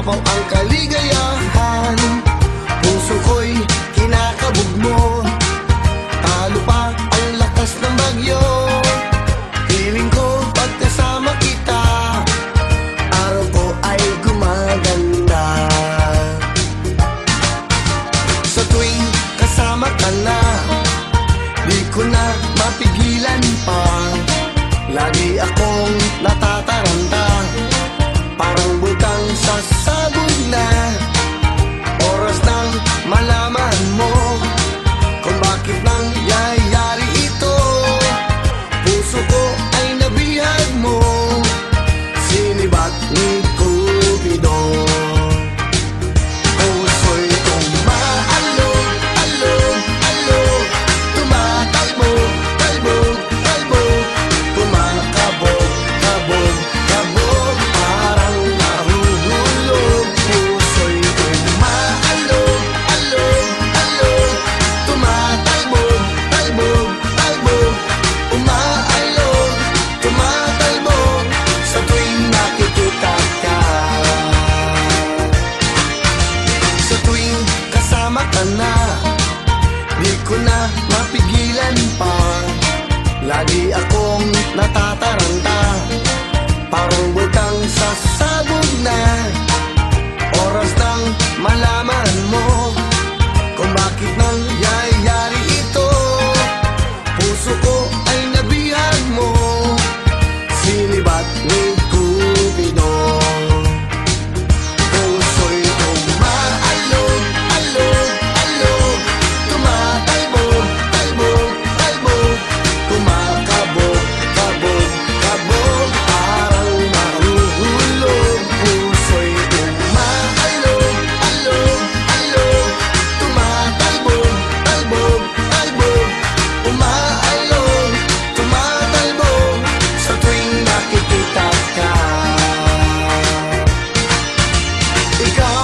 umapaw ang kaligayahan. Puso ko'y kinakabog mo, talo pa ang lakas ng bagyo. Feeling ko pagkasama kita, araw ko ay gumaganda. Sa tuwing kasama ka na, di ko na mapigilan pa. Lagi akong natataranta, parang butang sasabog na. Oras nang malaman mo kung bakit nangyayari ito. Puso ko ay nabihag mo, sinibat ni Cupido. Puso'y umaalog, alog, alog, tumatalbog, talbog, talbog, kumakabog, kabog, kabog, parang nahuhulog. Puso'y umaalog, alog, alog, tumatalbog, talbog, talbog, umaalog, tumatalbog sa tuwing nakikita ka. Sa tuwing kasama ka na, di ko na mapigilan pa. Lagi akong natataranta, parang butang sasabog na. Oras nang malaman mo kung bakit nangyayari ito. Puso ko ay nabihag mo, sinibat ni Cupido. Puso'y umaalog, alog, alog, tumatalbog, talbog, talbog, kumakabog, kabog, kabog, parang nahuhulog. Puso'y umaalog, alog, alog, tumatalbog, talbog, talbog, umaalog, tumatalbog sa tuwing nakikita ka. Ikaw